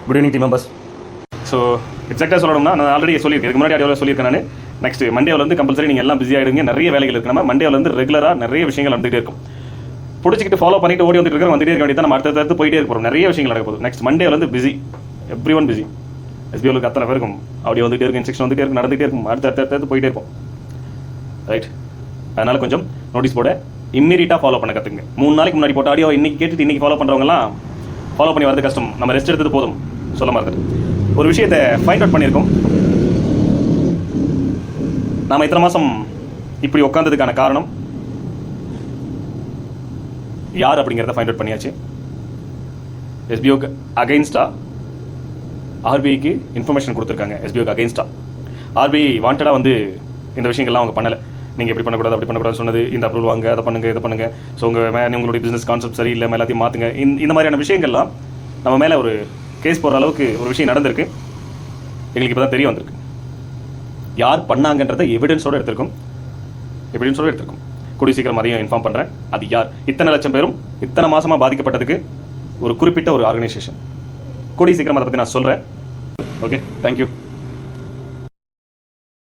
Good evening team members. So எக்ஸாக்டாக சொல்லணும்னா நான் ஆல்ரெடி சொல்லியிருக்கேன், இதுக்கு முன்னாடி ஆடியோவில் சொல்லியிருக்கேன் நான். நெக்ஸ்ட் மண்டேவில் வந்து கம்பல்சரி நீங்கள் எல்லாம் பிஸி ஆகிடுங்க, நிறைய வேலைகள் இருக்குது. நம்ம மண்டேவில் வந்து ரெகுலராக நிறைய விஷயங்கள் நடந்துகிட்டே இருக்கும். பிடிச்சிக்கிட்டு ஃபாலோ பண்ணிட்டு ஓடி வந்துட்டு இருக்கிற வந்துட்டே இருக்க வேண்டியது நம்ம அடுத்தடுத்து போயிட்டே இருப்போம். நிறைய விஷயங்கள் நடக்க போகுது. நெக்ஸ்ட் மண்டேவில் வந்து பிஸி, எவ்ரி ஒன் பிஸி. எஸ்பிஓலுக்கு அத்தனை பேருக்கும் அப்படி வந்துகிட்டே இருக்கும், இன்ஸ்ட்ரக்ஷன் வந்துகிட்டே இருக்கும், நடந்துகிட்டே இருக்கும், அடுத்தடுத்து போயிட்டே இருப்போம். ரைட், அதனால் கொஞ்சம் நோட்டீஸ் போர்டை இம்மீடியட்டாக ஃபாலோ பண்ண கற்றுங்க. 3 நாளைக்கு முன்னாடி போட்ட ஆடியோ இன்னைக்கு கேட்டுட்டு இன்னைக்கு ஃபாலோ பண்ணுறவங்கலாம் ஃபாலோ பண்ணி வரது கஷ்டம். நம்ம ரெஸ்ட் எடுத்தது போதும். சொல்ல மாதிரி ஒரு விஷயத்தை ஃபைண்ட் அவுட் பண்ணியிருக்கோம். நாம் இத்தனை மாதம் இப்படி உட்காந்ததுக்கான காரணம் யார் அப்படிங்கிறத ஃபைண்ட் அவுட் பண்ணியாச்சு. எஸ்பிஓக்கு அகைன்ஸ்டா ஆர்பிஐக்கு இன்ஃபர்மேஷன் கொடுத்துருக்காங்க. எஸ்பிஓக்கு அகைன்ஸ்டா ஆர்பிஐ வாண்டடாக வந்து இந்த விஷயங்கள்லாம் அவங்க பண்ணலை. நீங்கள் எப்படி பண்ணக்கூடாது அப்படி பண்ணக்கூடாது சொன்னது, இந்த அப்ரூவல் வாங்க, அதை பண்ணுங்க, இதை பண்ணுங்க, ஸோ உங்களுடைய பிஸ்னஸ் கான்செப்ட் சரியில்லை, எல்லாத்தையும் மாற்றுங்க. இந்த மாதிரியான விஷயங்கள்லாம் நம்ம மேலே ஒரு கேஸ் போடுற அளவுக்கு ஒரு விஷயம் நடந்திருக்கு. எங்களுக்கு இப்போ தான் தெரிய வந்திருக்கு. யார் பண்ணாங்கன்றதை எவிடன்ஸோடு எடுத்திருக்கோம். கூடிய சீக்கிரம் அதையும் இன்ஃபார்ம் பண்ணுறேன். அது யார், இத்தனை லட்சம் பேரும் இத்தனை மாதமாக பாதிக்கப்பட்டதுக்கு ஒரு குறிப்பிட்ட ஒரு ஆர்கனைசேஷன். கூடிய சீக்கிரம் அதை பற்றி நான் சொல்கிறேன். Okay, thank you.